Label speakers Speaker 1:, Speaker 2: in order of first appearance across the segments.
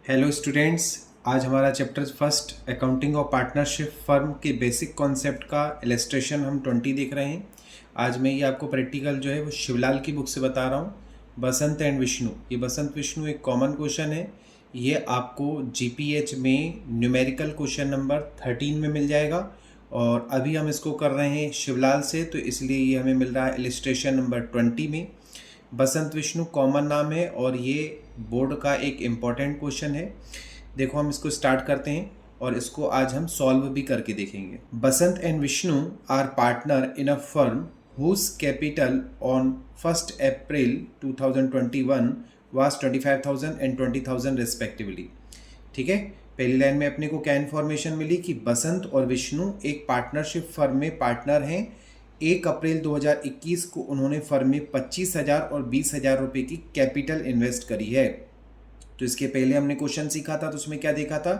Speaker 1: Hello students, आज हमारा chapter first accounting और पार्टनरशिप फर्म के बेसिक कॉन्सेप्ट का इलस्ट्रेशन हम 20 देख रहे हैं। आज मैं ये आपको प्रैक्टिकल जो है वो शिवलाल की बुक से बता रहा हूँ। बसंत एंड विष्णु, ये बसंत विष्णु एक कॉमन क्वेश्चन है। ये आपको जीपीएच में न्यूमेरिकल क्वेश्चन नंबर 13 में मिल जाएगा और अभी हम इसको कर रहे हैं शिवलाल से, तो इसलिए ये हमें मिल रहा है इलस्ट्रेशन नंबर 20 में। बसंत विष्णु कॉमन नाम है और ये बोर्ड का एक इम्पॉर्टेंट क्वेश्चन है। देखो हम इसको स्टार्ट करते हैं और इसको आज हम सॉल्व भी करके देखेंगे। Basant and Vishnu are partner in a firm whose capital on 1 April 2021 was 25,000 and 20,000 respectively. ठीक है, पहली लाइन में अपने को क्या इन्फॉर्मेशन मिली कि बसंत और विष्णु एक पार्टनरशिप फर्म में पार्टनर हैं। 1 अप्रैल 2021 को उन्होंने फर्म में 25,000 और 20,000 रुपये की कैपिटल इन्वेस्ट करी है। तो इसके पहले हमने क्वेश्चन सीखा था, तो उसमें क्या देखा था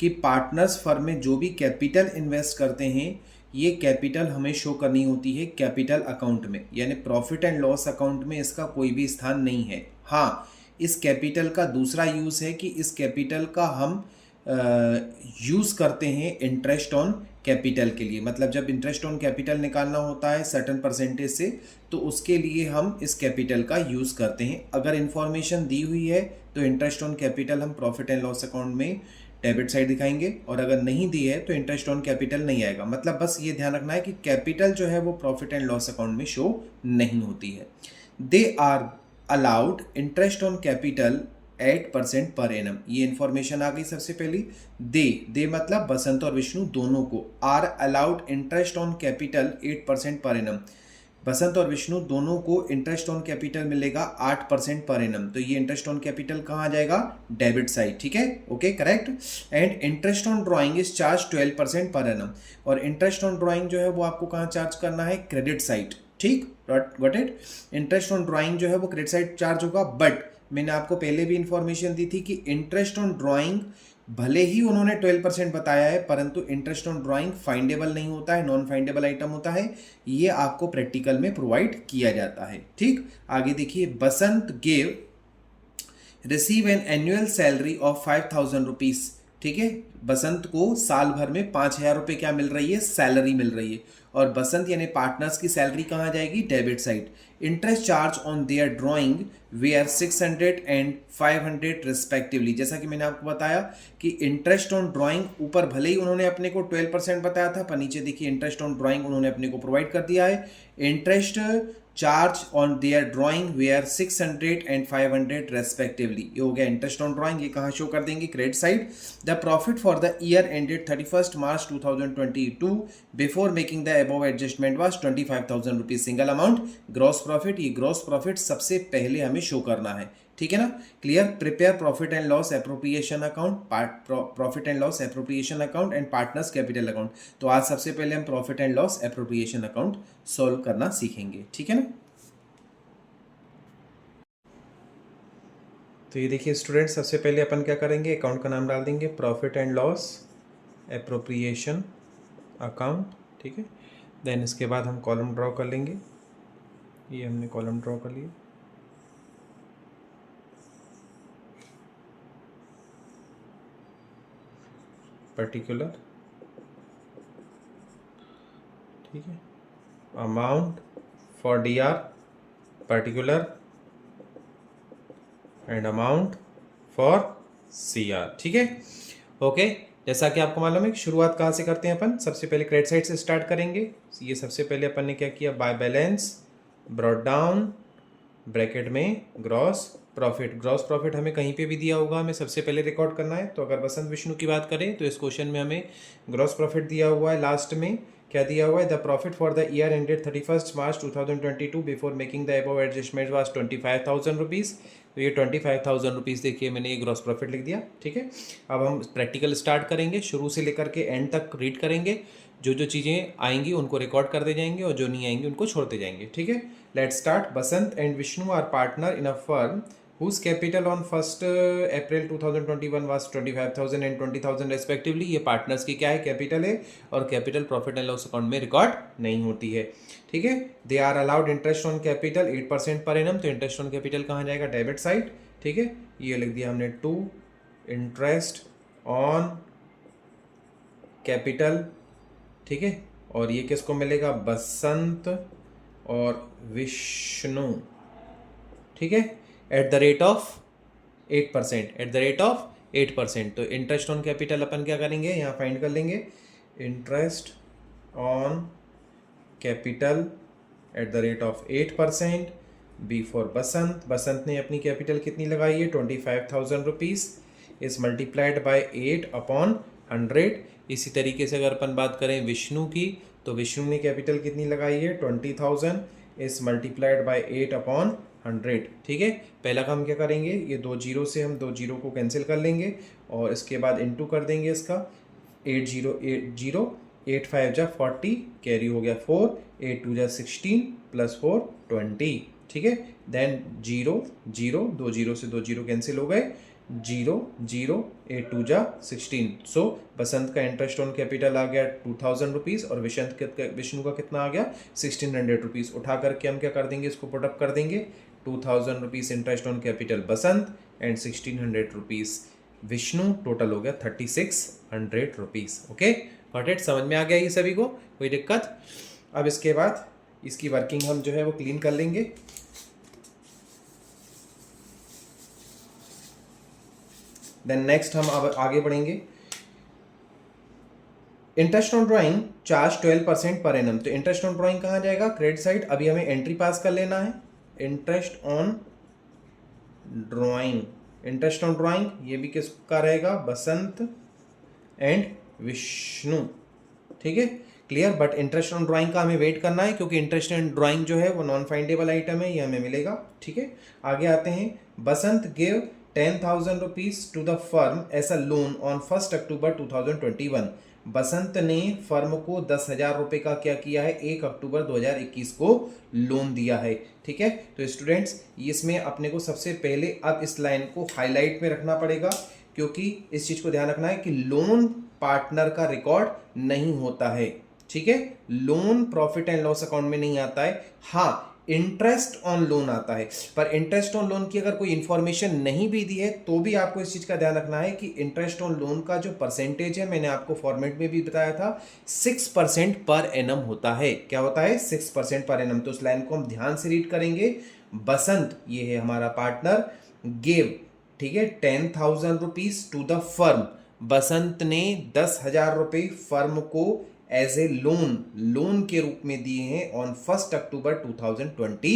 Speaker 1: कि पार्टनर्स फर्म में जो भी कैपिटल इन्वेस्ट करते हैं ये कैपिटल हमें शो करनी होती है कैपिटल अकाउंट में, यानी प्रॉफिट एंड लॉस अकाउंट में इसका कोई भी स्थान नहीं है। हाँ, इस कैपिटल का दूसरा यूज़ है कि इस कैपिटल का हम यूज़ करते हैं इंटरेस्ट ऑन कैपिटल के लिए। मतलब जब इंटरेस्ट ऑन कैपिटल निकालना होता है सर्टन परसेंटेज से, तो उसके लिए हम इस कैपिटल का यूज़ करते हैं। अगर इन्फॉर्मेशन दी हुई है तो इंटरेस्ट ऑन कैपिटल हम प्रॉफिट एंड लॉस अकाउंट में डेबिट साइड दिखाएंगे, और अगर नहीं दी है तो इंटरेस्ट ऑन कैपिटल नहीं आएगा। मतलब बस ये ध्यान रखना है कि कैपिटल जो है वो प्रॉफिट एंड लॉस अकाउंट में शो नहीं होती है। They are allowed interest on capital 8% per annum. ये इन्फॉर्मेशन आ गई सबसे पहली। दे मतलब बसंत और विष्णु दोनों को are allowed interest on capital 8% per annum. बसंत और विष्णु दोनों को इंटरेस्ट ऑन कैपिटल मिलेगा 8% पर एनम। तो ये इंटरेस्ट ऑन कैपिटल कहाँ आ जाएगा? Debit side. ठीक है, okay, correct. And interest on drawing is charge 12% per annum. और इंटरेस्ट ऑन ड्राइंग जो है वो आपको कहाँ चार्ज करना है? Credit side. ठीक, got it. Interest on drawing जो है वो क्रेडिट साइड चार्ज होगा, बट मैंने आपको पहले भी इंफॉर्मेशन दी थी कि इंटरेस्ट ऑन ड्राइंग भले ही उन्होंने 12% बताया है, परंतु इंटरेस्ट ऑन ड्राइंग फाइंडेबल नहीं होता है, नॉन फाइंडेबल आइटम होता है। ये आपको प्रैक्टिकल में प्रोवाइड किया जाता है। ठीक, आगे देखिए। Basant gave receive an annual salary of 5,000 rupees. ठीक है, बसंत को साल भर में 5,000 रुपये क्या मिल रही है? सैलरी मिल रही है। और बसंत यानी पार्टनर्स की सैलरी कहाँ जाएगी? Debit side. Interest charge on their drawing were 600 and 500 respectively. जैसा कि मैंने आपको बताया कि इंटरेस्ट ऑन ड्राइंग ऊपर भले ही उन्होंने अपने को 12% बताया था, पर नीचे देखिए इंटरेस्ट ऑन ड्राइंग उन्होंने अपने को प्रोवाइड कर दिया है। Interest charge on their drawing were 600 and 500 respectively. ये हो गया इंटरेस्ट ऑन ड्राइंग। ये कहाँ शो कर देंगे? Credit side. The profit for the year ended 31 March 2022 before making the above adjustment was 25,000 rupees single amount. Gross profit, ये gross profit सबसे पहले हमें शो करना है। ठीक है ना, clear. Prepare profit and loss appropriation account, profit and loss appropriation account and partners capital account. तो आज सबसे पहले हम profit and loss appropriation account solve करना सीखेंगे। ठीक है ना। तो ये देखिए स्टूडेंट, सबसे पहले अपन क्या करेंगे? अकाउंट का नाम डाल देंगे profit and loss appropriation account. ठीक है, देन इसके बाद हम कॉलम ड्रॉ कर लेंगे। ये हमने कॉलम ड्रॉ कर लिया। पर्टिकुलर, ठीक है, amount for DR particular and amount for CR. ठीक है, ओके। जैसा कि आपको मालूम है कि शुरुआत कहाँ से करते हैं अपन? सबसे पहले क्रेडिट साइड से स्टार्ट करेंगे। ये सबसे पहले अपन ने क्या किया? By balance, brought down, bracket में ग्रॉस प्रॉफिट। ग्रॉस प्रॉफिट हमें कहीं पे भी दिया होगा, हमें सबसे पहले रिकॉर्ड करना है। तो अगर बसंत विष्णु की बात करें तो इस क्वेश्चन में हमें ग्रॉस प्रॉफिट दिया हुआ है। लास्ट में क्या दिया हुआ है? The profit for the year ended 31 March 2022 before making the above adjustment was 25,000 rupees. तो ये 25,000 रुपीज़ देखिए मैंने ये ग्रॉस प्रॉफिट लिख दिया। ठीक है, अब हम प्रैक्टिकल स्टार्ट करेंगे, शुरू से लेकर के एंड तक रीड करेंगे। जो जो चीज़ें आएंगी उनको रिकॉर्ड करते जाएंगे और जो नहीं आएंगी उनको छोड़ते जाएंगे। ठीक है, let's start. Basant and Vishnu are partner in a firm whose capital on 1 April 2021 was 25,000 and 20,000 respectively. ये पार्टनर्स की क्या है? कैपिटल है, और capital profit and loss account में रिकॉर्ड नहीं होती है। ठीक है, they are allowed interest on capital 8% per annum. तो इंटरेस्ट ऑन कैपिटल कहाँ जाएगा? Debit side. ठीक है, ये लिख दिया हमने 2 इंटरेस्ट ऑन कैपिटल, ठीक है, और ये किसको मिलेगा, बसंत और विष्णु, ठीक है, eight the rate of 8%, eight the rate of 8%। तो इंटरेस्ट ऑन कैपिटल अपन क्या करेंगे, यहाँ फाइंड कर लेंगे, interest on capital at the rate of 8%। B for Basant, Basant ने अपनी कैपिटल कितनी लगाई है, 25,000 रुपीज़, इज मल्टीप्लाइड बाय 8/100। इसी तरीके से अगर अपन बात करें विष्णु की, तो विष्णु ने कैपिटल कितनी लगाई है, 20,000, इज मल्टीप्लाइड बाय 8/100, ठीक है। पहला काम क्या करेंगे, ये 2 जीरो से हम 2 जीरो को कैंसिल कर लेंगे और इसके बाद इनटू कर देंगे इसका, 8 0 8 0, 8 5 जा 40, कैरी हो गया 4, 8 2 जा 16 प्लस 4 20, ठीक है। देन 0 0, 2 जीरो से 2 जीरो कैंसिल हो गए, 0 0, 8 2 जा 16। सो बसंत का इंटरेस्ट ऑन कैपिटल आ गया 2,000 रुपीज़ और विष्णु का कितना आ गया, 1,600 रुपीज़। उठा करके हम क्या कर देंगे, इसको पुटअप कर देंगे, 2,000 rupees interest on capital Basant and 1,600 rupees Vishnu, total हो गया 3,600 रुपीज़। ओके, गॉट इट, समझ में आ गया ये सभी को, कोई दिक्कत। अब इसके बाद इसकी वर्किंग हम जो है वो क्लीन कर लेंगे। देन नेक्स्ट हम अब आगे बढ़ेंगे, इंटरेस्ट ऑन ड्राइंग चार्ज 12% पर एनम। तो इंटरेस्ट ऑन ड्राइंग कहाँ जाएगा, क्रेडिट साइड। अभी हमें एंट्री पास कर लेना है, interest on drawing, interest on drawing ये भी किसका रहेगा, बसंत एंड विष्णु, ठीक है, clear. But interest on drawing का हमें वेट करना है क्योंकि इंटरेस्ट ऑन ड्राइंग जो है वो नॉन फाइंडेबल आइटम है, ये हमें मिलेगा, ठीक है। आगे आते हैं, Basant give 10,000 rupees to the firm as a loan on 1 October 2021। Basant ने फर्म को 10,000 रुपये का क्या किया है, 1 अक्टूबर 2021 को लोन दिया है, ठीक है। तो स्टूडेंट्स इसमें अपने को सबसे पहले अब इस लाइन को हाईलाइट में रखना पड़ेगा क्योंकि इस चीज को ध्यान रखना है कि लोन पार्टनर का रिकॉर्ड नहीं होता है, ठीक है। Loan profit and loss account में नहीं आता है, हाँ इंटरेस्ट ऑन लोन आता है। पर इंटरेस्ट ऑन लोन की अगर कोई इंफॉर्मेशन नहीं भी दी है तो भी आपको इस चीज का ध्यान रखना है कि इंटरेस्ट ऑन लोन का जो परसेंटेज है, मैंने आपको फॉर्मेट में भी बताया था, 6% पर एनम होता है। क्या होता है, 6% पर एनम। तो उस लाइन को हम ध्यान से रीड करेंगे, बसंत ये है हमारा पार्टनर, गिव, ठीक है, 10,000 रुपीज टू द फर्म। बसंत ने 10,000 रुपये फर्म को एज ए लोन के रूप में दिए हैं ऑन 1 अक्टूबर 2021,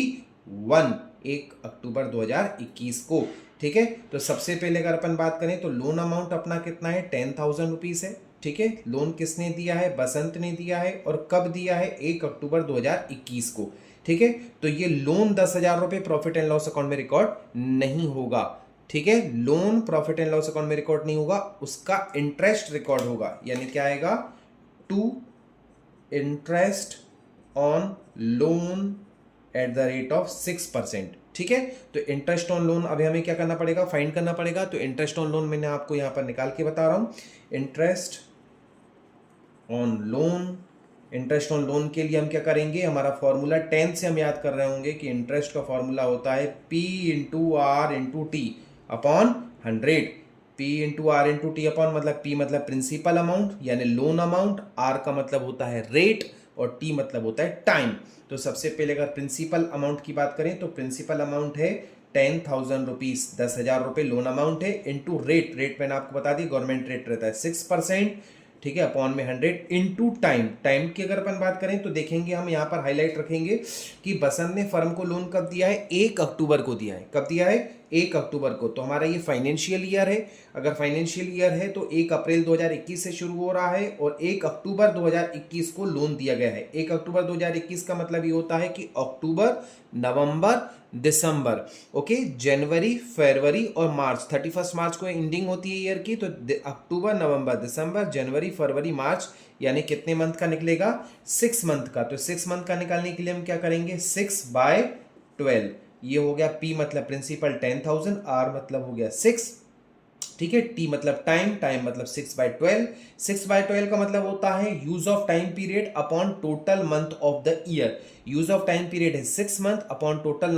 Speaker 1: 1 अक्टूबर 2021 को, ठीक है। तो सबसे पहले अगर अपन बात करें तो लोन अमाउंट अपना कितना है, 10,000 रुपीज है, ठीक है। लोन किसने दिया है, बसंत ने दिया है, और कब दिया है, 1 अक्टूबर 2021 को, ठीक है। तो ये लोन 10,000 रुपये प्रॉफिट एंड लॉस अकाउंट में रिकॉर्ड नहीं होगा, ठीक है। Loan profit and loss account में रिकॉर्ड नहीं होगा, उसका इंटरेस्ट रिकॉर्ड होगा, यानी क्या आएगा, to interest on loan at the rate of 6%, ठीक है। तो इंटरेस्ट ऑन लोन अभी हमें क्या करना पड़ेगा, फाइंड करना पड़ेगा। तो इंटरेस्ट ऑन लोन मैंने आपको यहां पर निकाल के बता रहा हूं, interest on loan, interest on loan के लिए हम क्या करेंगे, हमारा फॉर्मूला 10 से हम याद कर रहे होंगे कि इंटरेस्ट का फॉर्मूला होता है P into R into T upon 100। P into R into T upon, मतलब P मतलब प्रिंसिपल अमाउंट यानी लोन अमाउंट, R का मतलब होता है रेट और T मतलब होता है टाइम। तो सबसे पहले अगर प्रिंसिपल अमाउंट की बात करें तो प्रिंसिपल अमाउंट है 10,000 रुपीज, 10,000 रुपये लोन अमाउंट है, इंटू रेट, रेट मैंने आपको बता दी गवर्नमेंट रेट रहता है 6%, ठीक है, अपॉन में 100, इंटू टाइम। टाइम की अगर अपन बात करें तो देखेंगे हम यहाँ पर हाईलाइट रखेंगे कि बसंत ने फर्म को लोन कब दिया है, 1 अक्टूबर को दिया है। कब दिया है, 1 अक्टूबर को। तो हमारा ये फाइनेंशियल ईयर है, अगर फाइनेंशियल ईयर है तो 1 अप्रैल 2021 से शुरू हो रहा है और 1 अक्टूबर 2021 को लोन दिया गया है। 1 अक्टूबर 2021 का मतलब ये होता है कि अक्टूबर, नवंबर, दिसंबर, ओके, जनवरी, फरवरी और मार्च, 31 मार्च को एंडिंग होती है ईयर की। तो अक्टूबर, नवंबर, दिसंबर, जनवरी, फरवरी, मार्च, यानी कितने मंथ का निकलेगा, 6 मंथ का। तो 6 मंथ का निकालने के लिए हम क्या करेंगे, 6/12, ये हो गया। P मतलब प्रिंसिपल 10,000, R मतलब हो गया 6, ठीक है। T मतलब टाइम, टाइम मतलब 6/12, 6/12 का मतलब होता है use of time period upon total month of the year. Use of time period है 6 month upon total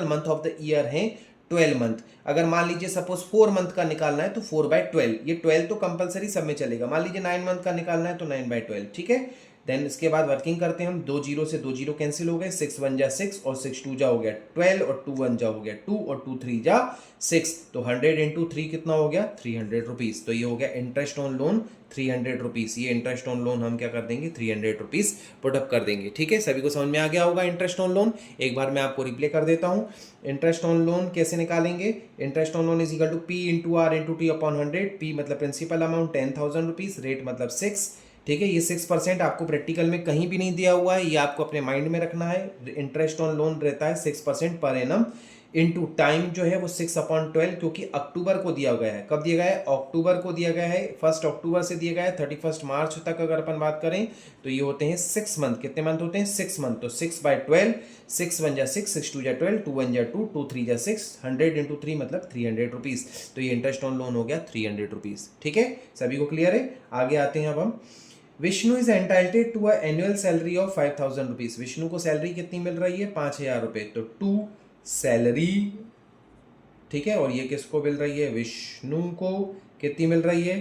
Speaker 1: month of the year है 12 मंथ। अगर मान लीजिए सपोज 4 मंथ का निकालना है तो 4/12, ये 12 तो कंपलसरी सब में चलेगा। मान लीजिए 9 मंथ का निकालना है तो 9/12, ठीक है। देन इसके बाद वर्किंग करते हैं हम, 2 जीरो से 2 जीरो कैंसिल हो गए, 6 1 जा 6 और 6 2 जा हो गया 12 और 2 1 जा हो गया 2 और 2 3 जा 6, तो 100 इंटू 3 कितना हो गया 300 रुपीज़। तो ये हो गया इंटरेस्ट ऑन लोन 300 रुपीज़। ये इंटरेस्ट ऑन लोन हम क्या कर देंगे 300 रुपीज़ पुटअप कर देंगे, ठीक है। सभी को समझ में आ गया होगा इंटरेस्ट ऑन लोन। एक बार मैं आपको रिप्ले कर देता हूँ। इंटरेस्ट ऑन लोन कैसे निकालेंगे, interest on loan is equal to P into R into T upon 100। पी मतलब प्रिंसिपल अमाउंट 10,000 रुपीज़, रेट मतलब 6, ठीक है। ये 6% आपको प्रैक्टिकल में कहीं भी नहीं दिया हुआ है, ये आपको अपने माइंड में रखना है। इंटरेस्ट ऑन लोन रहता है 6% पर एनम, इनटू टाइम जो है वो 6/12, क्योंकि अक्टूबर को दिया गया है। कब दिया गया है, अक्टूबर को दिया गया है, 1 अक्टूबर से दिया गया है 31 मार्च तक अगर अपन बात करें तो ये होते हैं 6 मंथ। कितने मंथ होते हैं 6 मंथ। तो 6/12, 6 1 जा 6, 6 2 जा 12, 2 1 जा 2, 2 3 जा 6, 100 इंटू 3 मतलब 300 रुपीज़। तो ये इंटरेस्ट ऑन लोन हो गया 300 रुपीज़, ठीक है। सभी को क्लियर है। आगे आते हैं अब हम। Vishnu is entitled to a annual salary of 5,000 rupees. Vishnu को सैलरी कितनी मिल रही है 5,000 रुपये। तो टू सैलरी, ठीक है। और ये किसको मिल रही है, विष्णु को कितनी मिल रही है,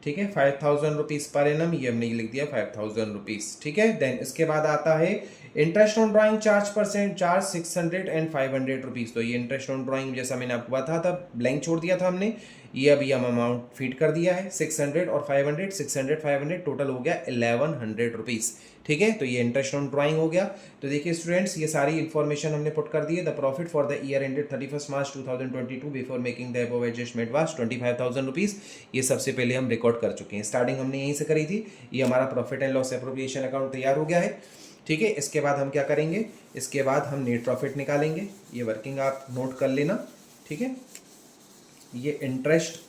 Speaker 1: ठीक है 5,000 रुपीज़ पर एनम। ये हमने लिख दिया 5,000 रुपीज़, ठीक है। देन इसके बाद आता है interest on drawing charge percent, charge 600 and 500 rupees. तो ये इंटरेस्ट ऑन ड्राइंग जैसा मैंने आपको बताया था, ब्लैंक छोड़ दिया था हमने, ये अभी हम अमाउंट फीड कर दिया है 600 और 500, 600 500 टोटल हो गया 1100 रुपीज़, ठीक है। तो ये इंटरेस्ट ऑन ड्राइंग हो गया। तो देखिए स्टूडेंट्स, ये सारी इन्फॉर्मेशन हमने पुट कर दी है। The profit for the year ended 31 March 2022 before making the above adjustment was 25,000 rupees. ये सबसे पहले हम रिकॉर्ड कर चुके हैं, स्टार्टिंग हमने यहीं से करी थी। ये हमारा profit and loss appropriation account तैयार हो गया है, ठीक है। इसके बाद हम क्या करेंगे, इसके बाद हम नेट प्रॉफिट निकालेंगे। ये वर्किंग आप नोट कर लेना, ठीक है। ये इंटरेस्ट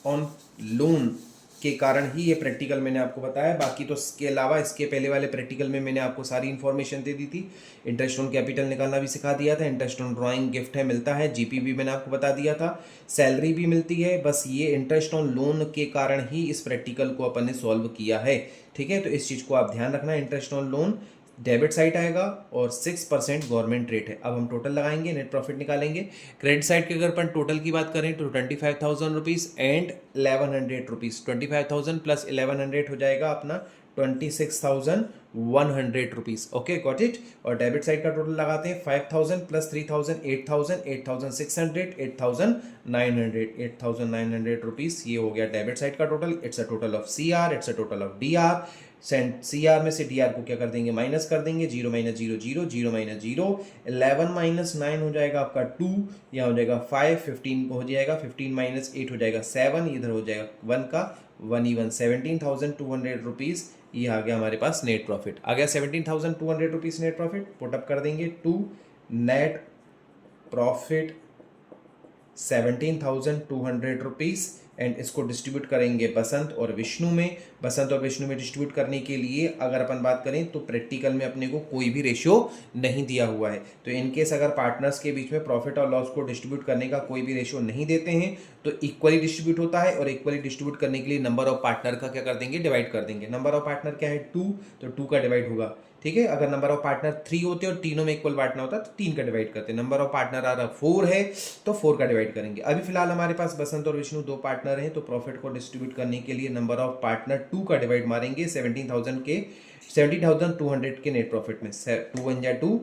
Speaker 1: ऑन लोन के कारण ही ये प्रैक्टिकल मैंने आपको बताया। बाकी तो इसके अलावा इसके पहले वाले प्रैक्टिकल में मैंने आपको सारी इन्फॉर्मेशन दे दी थी। इंटरेस्ट ऑन कैपिटल निकालना भी सिखा दिया था, इंटरेस्ट ऑन ड्राइंग गिफ्ट है मिलता है, जीपी भी मैंने आपको बता दिया था, सैलरी भी मिलती है। बस ये इंटरेस्ट ऑन लोन के कारण ही इस प्रैक्टिकल को अपन ने सॉल्व किया है, ठीक है। तो इस चीज़ को आप ध्यान रखना, interest on loan debit side आएगा और 6% गवर्नमेंट रेट है। अब हम टोटल लगाएंगे, नेट प्रॉफिट निकालेंगे। क्रेडिट साइड की अगर अपन टोटल की बात करें तो 25,000 रुपीज़ एंड 1100 रुपीज़। 25,000 प्लस 1100 हो जाएगा अपना 26,100 रुपीज़, ओके गॉट इट। और डेबिट साइड का टोटल लगाते हैं 5,000 प्लस 3,000 8,000, 8,600, 8,900, 8,900 रुपीज़। ये हो गया डेबिट साइड का total. It's a total of C R, it's a total of D R. C R में से डी आर को क्या कर देंगे, माइनस कर देंगे। 0 माइनस 0 0, 0 माइनस 0, 11 माइनस 9 हो जाएगा आपका 2, यहाँ हो जाएगा 5, 15 को हो जाएगा 15 माइनस 8 हो जाएगा 7, इधर हो जाएगा 1 का 1 ही 1, 17,200 रुपीज़। ये आ गया हमारे पास नेट प्रॉफिट, आ गया 17,200 रुपीज़ नेट प्रॉफिट। पुटअप कर देंगे to net profit 17,200 rupees and इसको डिस्ट्रीब्यूट करेंगे बसंत और विष्णु में। बसंत और विष्णु में डिस्ट्रीब्यूट करने के लिए अगर अपन बात करें तो प्रैक्टिकल में अपने को कोई भी रेशियो नहीं दिया हुआ है। तो इनकेस अगर पार्टनर्स के बीच में प्रॉफिट और लॉस को डिस्ट्रीब्यूट करने का कोई भी रेशियो नहीं देते हैं तो इक्वली डिस्ट्रीब्यूट होता है। और इक्वली डिस्ट्रीब्यूट करने के लिए नंबर ऑफ पार्टनर का क्या कर देंगे, डिवाइड कर देंगे। नंबर ऑफ पार्टनर क्या है 2, तो 2 का डिवाइड होगा, ठीक है। अगर नंबर ऑफ पार्टनर 3 होते और तीनों में इक्वल बांटना होता तो 3 का डिवाइड करते। नंबर ऑफ पार्टनर आ रहा 4 है तो 4 का डिवाइड करेंगे। अभी फिलहाल हमारे पास बसंत और विष्णु 2 पार्टनर हैं, तो प्रॉफिट को डिस्ट्रीब्यूट करने के लिए नंबर ऑफ पार्टनर 2 का डिवाइड मारेंगे 17,200 के नेट प्रॉफिट में। 2 1 जा 2,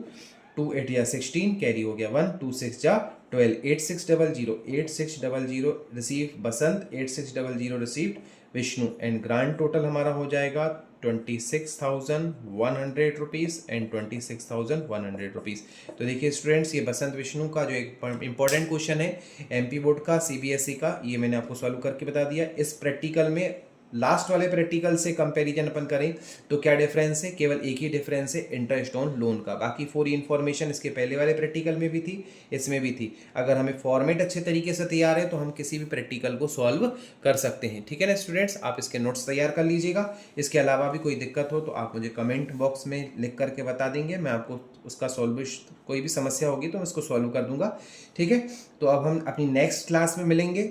Speaker 1: 2 8 जा 16, कैरी हो गया 1, 2 6 जा 12, 8600, 8600 receive Basant, 8600 received Vishnu and grand total हमारा हो जाएगा 26,100 रुपीज़ एंड 26,100 रुपीज़। तो देखिए स्टूडेंट्स, ये बसंत विष्णु का जो एक इंपॉर्टेंट क्वेश्चन है एमपी बोर्ड का, सीबीएसई का, ये मैंने आपको सॉल्व करके बता दिया। इस प्रैक्टिकल में लास्ट वाले प्रैक्टिकल से कंपैरिजन अपन करें तो क्या डिफरेंस है, केवल एक ही डिफरेंस है इंटरेस्ट ऑन लोन का। बाकी पूरी इन्फॉर्मेशन इसके पहले वाले प्रैक्टिकल में भी थी, इसमें भी थी। अगर हमें फॉर्मेट अच्छे तरीके से तैयार है तो हम किसी भी प्रैक्टिकल को सॉल्व कर सकते हैं, ठीक है ना स्टूडेंट्स। आप इसके नोट्स तैयार कर लीजिएगा। इसके अलावा भी कोई दिक्कत हो तो आप मुझे कमेंट बॉक्स में लिख करके बता देंगे, मैं आपको उसका सॉल्यूशन, कोई भी समस्या होगी तो मैं उसको सॉल्व कर दूंगा, ठीक है। तो अब हम अपनी नेक्स्ट क्लास में मिलेंगे,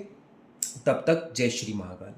Speaker 1: तब तक जय श्री महाकाल।